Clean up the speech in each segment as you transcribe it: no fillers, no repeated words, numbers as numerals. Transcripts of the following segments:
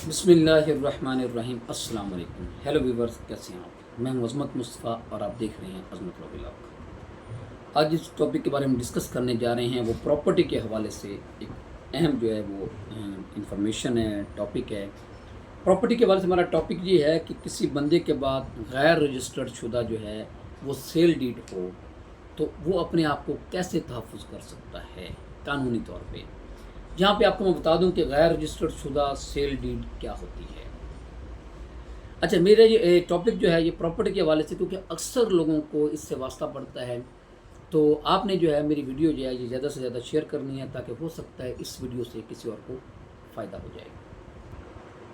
बिस्मिल्लाहिर्रहमानिर्रहीम। अस्सलाम वालेकुम। हेलो व्यूवर्स, कैसे हैं आप? मैं हूं अज़मत मुस्तफ़ा और आप देख रहे हैं अज़मत व्लॉग। आज जिस टॉपिक के बारे में डिस्कस करने जा रहे हैं वो प्रॉपर्टी के हवाले से एक अहम जो है वो इंफॉर्मेशन है, टॉपिक है। प्रॉपर्टी के हवाले से हमारा टॉपिक ये है कि किसी बंदे के बाद गैर रजिस्टर्ड शुदा जो है वो सेल डीड हो तो वो अपने आप को कैसे तहफ़्फ़ुज़ कर सकता है कानूनी तौर पे। यहाँ पे आपको मैं बता दूं कि गैर रजिस्टर्ड शुदा सेल डीड क्या होती है। अच्छा, मेरा ये टॉपिक जो है ये प्रॉपर्टी के हवाले से, क्योंकि अक्सर लोगों को इससे वास्ता पड़ता है, तो आपने जो है मेरी वीडियो जो है ये ज़्यादा से ज़्यादा शेयर करनी है ताकि हो सकता है इस वीडियो से किसी और को फ़ायदा हो जाए।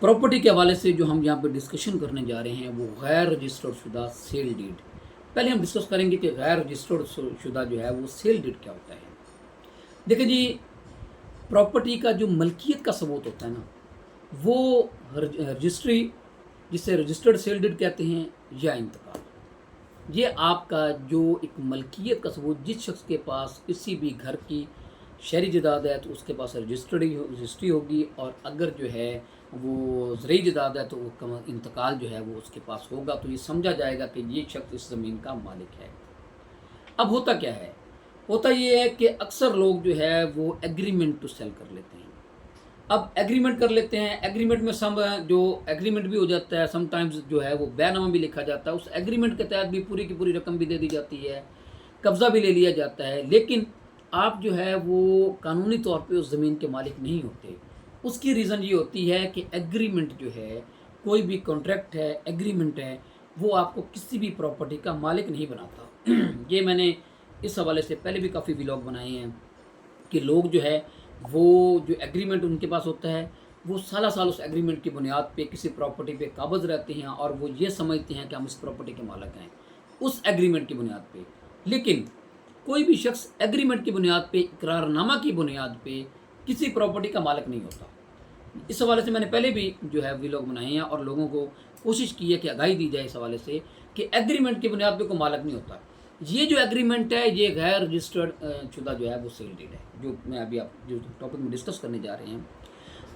प्रॉपर्टी के हवाले से जो हम यहाँ पे डिस्कशन करने जा रहे हैं वो गैर रजिस्टर्ड शुदा सेल डीड। पहले हम डिस्कस करेंगे कि गैर रजिस्टर्ड शुदा जो है वो सेल डीड क्या होता है। देखिए जी, प्रॉपर्टी का जो मलकियत का सबूत होता है ना, वो रजिस्ट्री, जिसे रजिस्टर्ड सेल डीड कहते हैं, या इंतकाल, ये आपका जो एक मलकियत का सबूत, जिस शख्स के पास किसी भी घर की शहरी जायदाद है तो उसके पास रजिस्ट्री होगी, और अगर जो है वो ज़रई जायदाद है तो वो इंतकाल जो है वो उसके पास होगा, तो ये समझा जाएगा कि ये शख्स इस ज़मीन का मालिक है। अब होता क्या है, होता ये है कि अक्सर लोग जो है वो एग्रीमेंट टू सेल कर लेते हैं। अब एग्रीमेंट कर लेते हैं, एग्रीमेंट में सम जो एग्रीमेंट भी हो जाता है, समटाइम्स जो है वो बैनामा भी लिखा जाता है, उस एग्रीमेंट के तहत भी पूरी की पूरी रकम भी दे दी जाती है, कब्ज़ा भी ले लिया जाता है, लेकिन आप जो है वो कानूनी तौर पे उस ज़मीन के मालिक नहीं होते। उसकी रीज़न ये होती है कि एग्रीमेंट जो है, कोई भी कॉन्ट्रैक्ट है, एग्रीमेंट है, वो आपको किसी भी प्रॉपर्टी का मालिक नहीं बनाता। ये मैंने इस हवाले से पहले भी काफ़ी व्लॉग बनाए हैं कि लोग जो है वो जो एग्रीमेंट उनके पास होता है, वो साला साल उस एग्रीमेंट की बुनियाद पे किसी प्रॉपर्टी पे काबज़ रहते हैं और वो ये समझते हैं कि हम इस प्रॉपर्टी के मालिक हैं उस एग्रीमेंट की बुनियाद पे। लेकिन कोई भी शख्स एग्रीमेंट की बुनियाद पे, इकरारनामा की बुनियाद पे किसी प्रॉपर्टी का मालिक नहीं होता। इस हवाले से मैंने पहले भी जो है व्लॉग बनाए हैं और लोगों को कोशिश की है कि आगाही दी जाए इस हवाले से कि एग्रीमेंट की बुनियाद पे कोई मालिक नहीं होता। ये जो एग्रीमेंट है ये गैर रजिस्टर्ड शुदा जो है वो सेल डीड है, जो मैं अभी आप जो टॉपिक में डिस्कस करने जा रहे हैं।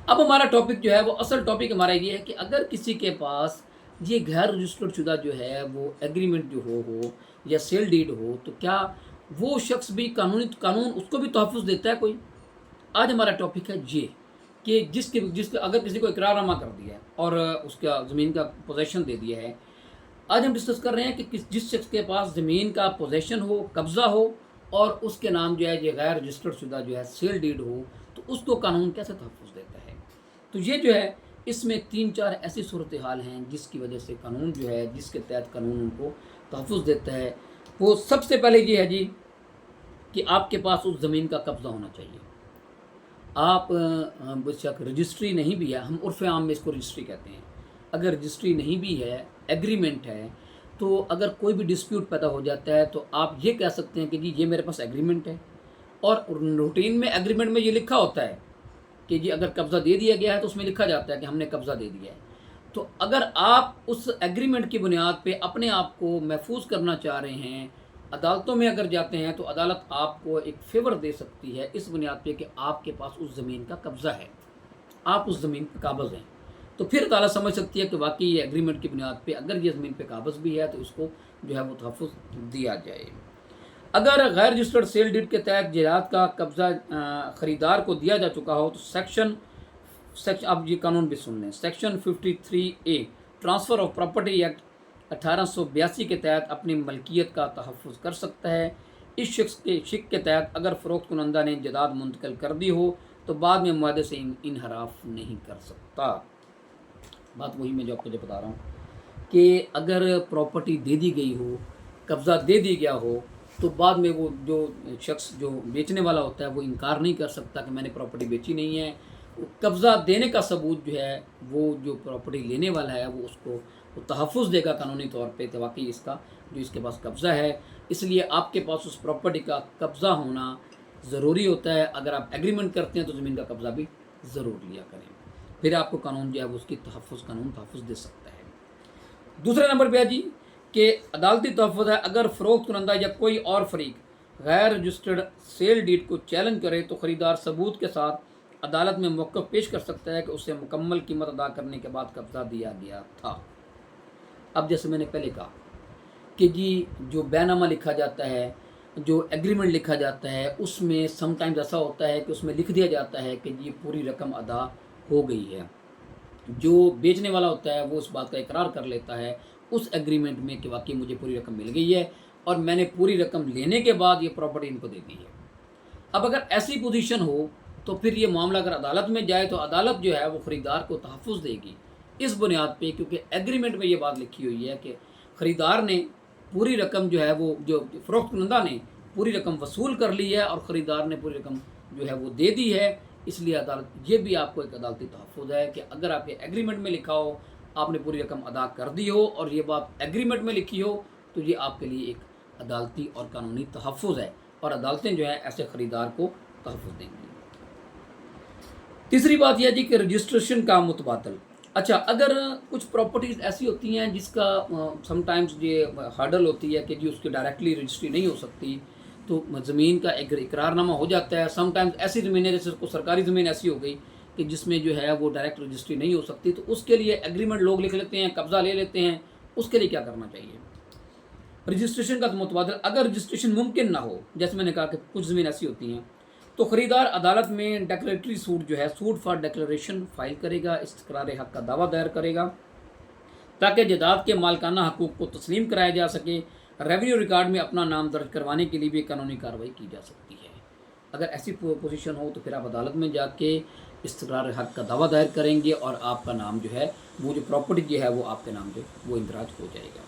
अब हमारा टॉपिक जो है वो असल टॉपिक हमारा ये है कि अगर किसी के पास ये गैर रजिस्टर्ड शुदा जो है वो एग्रीमेंट जो हो या सेल डीड हो, तो क्या वो शख्स भी कानून उसको भी तहफ़्फ़ुज़ देता है कोई? आज हमारा टॉपिक है ये कि जिसके अगर किसी को इकरारनामा कर दिया है और उसका ज़मीन का पोजेसन दे दिया है। आज हम डिस्कस कर रहे हैं कि जिस शख्स के पास ज़मीन का पोजेसन हो, कब्ज़ा हो, और उसके नाम जो है ये गैर रजिस्टर्ड शुदा जो है सेल डीड हो, तो उसको कानून कैसे तहफ़्फ़ुज़ देता है। तो ये जो है इसमें 3-4 ऐसी सूरत हाल हैं जिसकी वजह से कानून जो है, जिसके तहत कानून उनको तहफ़्फ़ुज़ देता है। वो सबसे पहले ये है जी कि आपके पास उस ज़मीन का कब्ज़ा होना चाहिए। आप बेशक रजिस्ट्री नहीं भी है, हम उर्फ़ आम में इसको रजिस्ट्री कहते हैं, अगर रजिस्ट्री नहीं भी है, एग्रीमेंट है, तो अगर कोई भी डिस्प्यूट पैदा हो जाता है तो आप ये कह सकते हैं कि जी ये मेरे पास एग्रीमेंट है, और रूटीन में एग्रीमेंट में ये लिखा होता है कि जी अगर कब्ज़ा दे दिया गया है तो उसमें लिखा जाता है कि हमने कब्ज़ा दे दिया है। तो अगर आप उस एग्रीमेंट की बुनियाद पे अपने आप को महफूज करना चाह रहे हैं, अदालतों में अगर जाते हैं तो अदालत आपको एक फ़ेवर दे सकती है इस बुनियाद पे कि आपके पास उस ज़मीन का कब्ज़ा है, आप उस ज़मीन पे काबिज़ हैं। तो फिर अदालत समझ सकती है कि वाकई ये एग्रीमेंट की बुनियाद पे अगर ये ज़मीन पे काबिज़ भी है तो इसको जो है वो तहफ़्फ़ुज़ दिया जाए। अगर गैर रजिस्टर्ड सेल डीड के तहत जायदाद का कब्ज़ा ख़रीदार को दिया जा चुका हो तो सेक्शन अब ये कानून भी सुन लें, section 53A transfer of property act 1882 के तहत अपनी मलकियत का तहफ़्फ़ुज़ कर सकता है। इस शिक के तहत अगर फ़रोख्त कुनंदा ने जायदाद मुंतकिल कर दी हो तो बाद में मुआहदे से इनहराफ नहीं कर सकता। बात वही मैं जो आपको बता रहा हूँ कि अगर प्रॉपर्टी दे दी गई हो, कब्ज़ा दे दी गया हो, तो बाद में वो जो शख्स जो बेचने वाला होता है वो इनकार नहीं कर सकता कि मैंने प्रॉपर्टी बेची नहीं है। कब्ज़ा देने का सबूत जो है वो जो प्रॉपर्टी लेने वाला है वो उसको वो तहफ़्फ़ुज़ देगा कानूनी तौर पे कि वाकई इसका जो इसके पास कब्ज़ा है। इसलिए आपके पास उस प्रॉपर्टी का कब्ज़ा होना ज़रूरी होता है। अगर आप एग्रीमेंट करते हैं तो ज़मीन का कब्ज़ा भी ज़रूर लिया करें, फिर आपको कानून जो है वो उसकी कानून तहफ़्फ़ुज़ दे सकता है। दूसरे नंबर पे है जी कि अदालती तहफ़्फ़ुज़ है, अगर फ़रोख्त कुनंदा या कोई और फरीक गैर रजिस्टर्ड सेल डीड को चैलेंज करे तो ख़रीदार सबूत के साथ عدالت میں موقف پیش کر سکتا ہے کہ اسے مکمل قیمت ادا کرنے کے بعد قبضہ دیا گیا تھا۔ اب جیسے میں نے پہلے کہا کہ جی جو بیع نامہ لکھا جاتا ہے، جو ایگریمنٹ لکھا جاتا ہے، اس میں سم ٹائمز ایسا ہوتا ہے کہ اس میں لکھ دیا جاتا ہے کہ جی پوری رقم ادا ہو گئی ہے۔ جو بیچنے والا ہوتا ہے وہ اس بات کا اقرار کر لیتا ہے اس ایگریمنٹ میں کہ واقعی مجھے پوری رقم مل گئی ہے اور میں نے پوری رقم لینے کے بعد یہ پراپرٹی ان کو دے دی ہے۔ اب اگر ایسی پوزیشن ہو تو پھر یہ معاملہ اگر عدالت میں جائے تو عدالت جو ہے وہ خریدار کو تحفظ دے گی اس بنیاد پہ، کیونکہ ایگریمنٹ میں یہ بات لکھی ہوئی ہے کہ خریدار نے پوری رقم جو ہے وہ جو فروخت کنندہ نے پوری رقم وصول کر لی ہے اور خریدار نے پوری رقم جو ہے وہ دے دی ہے۔ اس لیے عدالت یہ بھی آپ کو ایک عدالتی تحفظ ہے کہ اگر آپ کے ایگریمنٹ میں لکھا ہو آپ نے پوری رقم ادا کر دی ہو اور یہ بات ایگریمنٹ میں لکھی ہو تو یہ آپ کے لیے ایک عدالتی اور قانونی تحفظ ہے اور عدالتیں جو ہیں ایسے خریدار کو تحفظ دیں گی۔ تیسری بات یہ جی کہ رجسٹریشن کا متبادل۔ اچھا، اگر کچھ پراپرٹیز ایسی ہوتی ہیں جس کا سم ٹائمز یہ ہارڈل ہوتی ہے کہ جی اس کی ڈائریکٹلی رجسٹری نہیں ہو سکتی، تو زمین کا ایک اقرار نامہ ہو جاتا ہے۔ سم ٹائمز ایسی زمینیں جیسے کو سرکاری زمین ایسی ہو گئی کہ جس میں جو ہے وہ ڈائریکٹ رجسٹری نہیں ہو سکتی، تو اس کے لیے ایگریمنٹ لوگ لکھ لیتے ہیں، قبضہ لے لیتے ہیں۔ اس کے لیے کیا کرنا چاہیے؟ رجسٹریشن کا متبادل، اگر رجسٹریشن ممکن نہ ہو، جیسے میں نے کہا کہ کچھ زمین ایسی ہوتی ہیں، تو خریدار عدالت میں ڈیکلیریٹری سوٹ جو ہے سوٹ فار ڈیکلیریشن فائل کرے گا، استقرار حق کا دعویٰ دائر کرے گا تاکہ جائیداد کے مالکانہ حقوق کو تسلیم کرایا جا سکے۔ ریونیو ریکارڈ میں اپنا نام درج کروانے کے لیے بھی قانونی کارروائی کی جا سکتی ہے۔ اگر ایسی پوزیشن ہو تو پھر آپ عدالت میں جا کے استقرار حق کا دعویٰ دائر کریں گے اور آپ کا نام جو ہے وہ جو پراپرٹی جو ہے وہ آپ کے نام جو وہ اندراج ہو جائے گا۔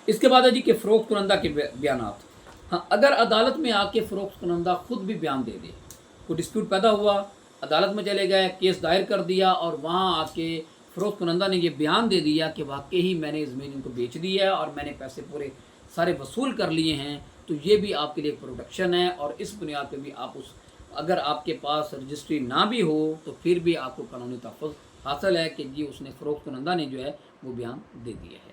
اس کے بعد ہے جی کہ فروخت کنندہ کے بیانات۔ ہاں، اگر عدالت میں آ کے فروخت کنندہ خود بھی بیان دے دے، کوئی ڈسپیوٹ پیدا ہوا، عدالت میں چلے گئے، کیس دائر کر دیا اور وہاں آ کے فروخت کنندہ نے یہ بیان دے دیا کہ واقعی میں نے زمین ان کو بیچ دی ہے اور میں نے پیسے پورے سارے وصول کر لیے ہیں، تو یہ بھی آپ کے لیے پروٹیکشن ہے اور اس بنیاد پہ بھی آپ اگر آپ کے پاس رجسٹری نہ بھی ہو تو پھر بھی آپ کو قانونی تحفظ حاصل ہے کہ جی اس نے فروخت کنندہ نے جو ہے وہ بیان دے دیا ہے۔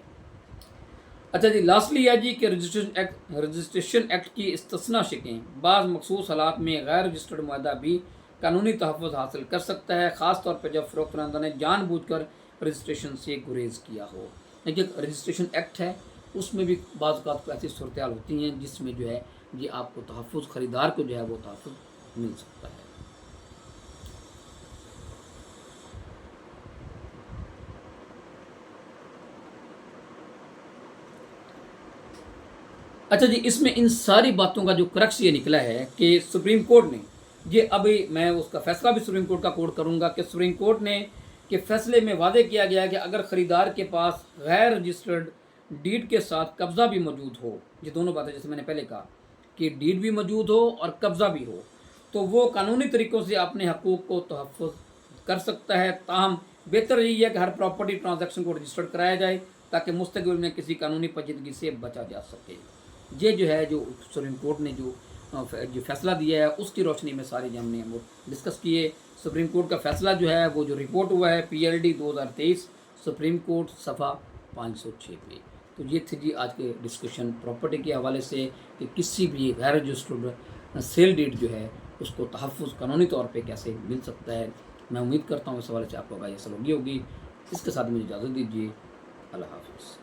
اچھا جی، لاسٹلی ہے جی کہ رجسٹریشن ایکٹ کی استثناء شکیں۔ بعض مخصوص حالات میں غیر رجسٹرڈ معاہدہ بھی قانونی تحفظ حاصل کر سکتا ہے، خاص طور پہ جب فروخت کنندہ نے جان بوجھ کر رجسٹریشن سے گریز کیا ہو۔ لیکن رجسٹریشن ایکٹ ہے، اس میں بھی بعض اوقات کو ایسی صورتحال ہوتی ہیں جس میں جو ہے یہ آپ کو تحفظ، خریدار کو جو ہے وہ تحفظ مل سکتا ہے۔ اچھا جی، اس میں ان ساری باتوں کا جو کرکس یہ نکلا ہے کہ سپریم کورٹ نے یہ، ابھی میں اس کا فیصلہ بھی سپریم کورٹ کا کوٹ کروں گا کہ سپریم کورٹ نے کہ فیصلے میں واضح کیا گیا ہے کہ اگر خریدار کے پاس غیر رجسٹرڈ ڈیڈ کے ساتھ قبضہ بھی موجود ہو، یہ دونوں باتیں جیسے میں نے پہلے کہا کہ ڈیڈ بھی موجود ہو اور قبضہ بھی ہو، تو وہ قانونی طریقوں سے اپنے حقوق کو تحفظ کر سکتا ہے۔ تاہم بہتر یہی ہے کہ ہر پراپرٹی ٹرانزیکشن کو رجسٹرڈ کرایا جائے تاکہ مستقبل میں کسی قانونی پیچیدگی سے بچا جا سکے۔ یہ جو ہے جو سپریم کورٹ نے جو فیصلہ دیا ہے اس کی روشنی میں سارے جو ہم نے وہ ڈسکس کیے۔ سپریم کورٹ کا فیصلہ جو ہے وہ جو رپورٹ ہوا ہے PLD 2023 سپریم کورٹ صفحہ 506 پہ۔ تو یہ تھی جی آج کے ڈسکشن پراپرٹی کے حوالے سے کہ کسی بھی غیر رجسٹرڈ سیل ڈیڈ جو ہے اس کو تحفظ قانونی طور پہ کیسے مل سکتا ہے۔ میں امید کرتا ہوں اس حوالے سے آپ کو آگاہی حاصل ہوگی۔ اس کے ساتھ مجھے اجازت دیجیے، اللہ حافظ۔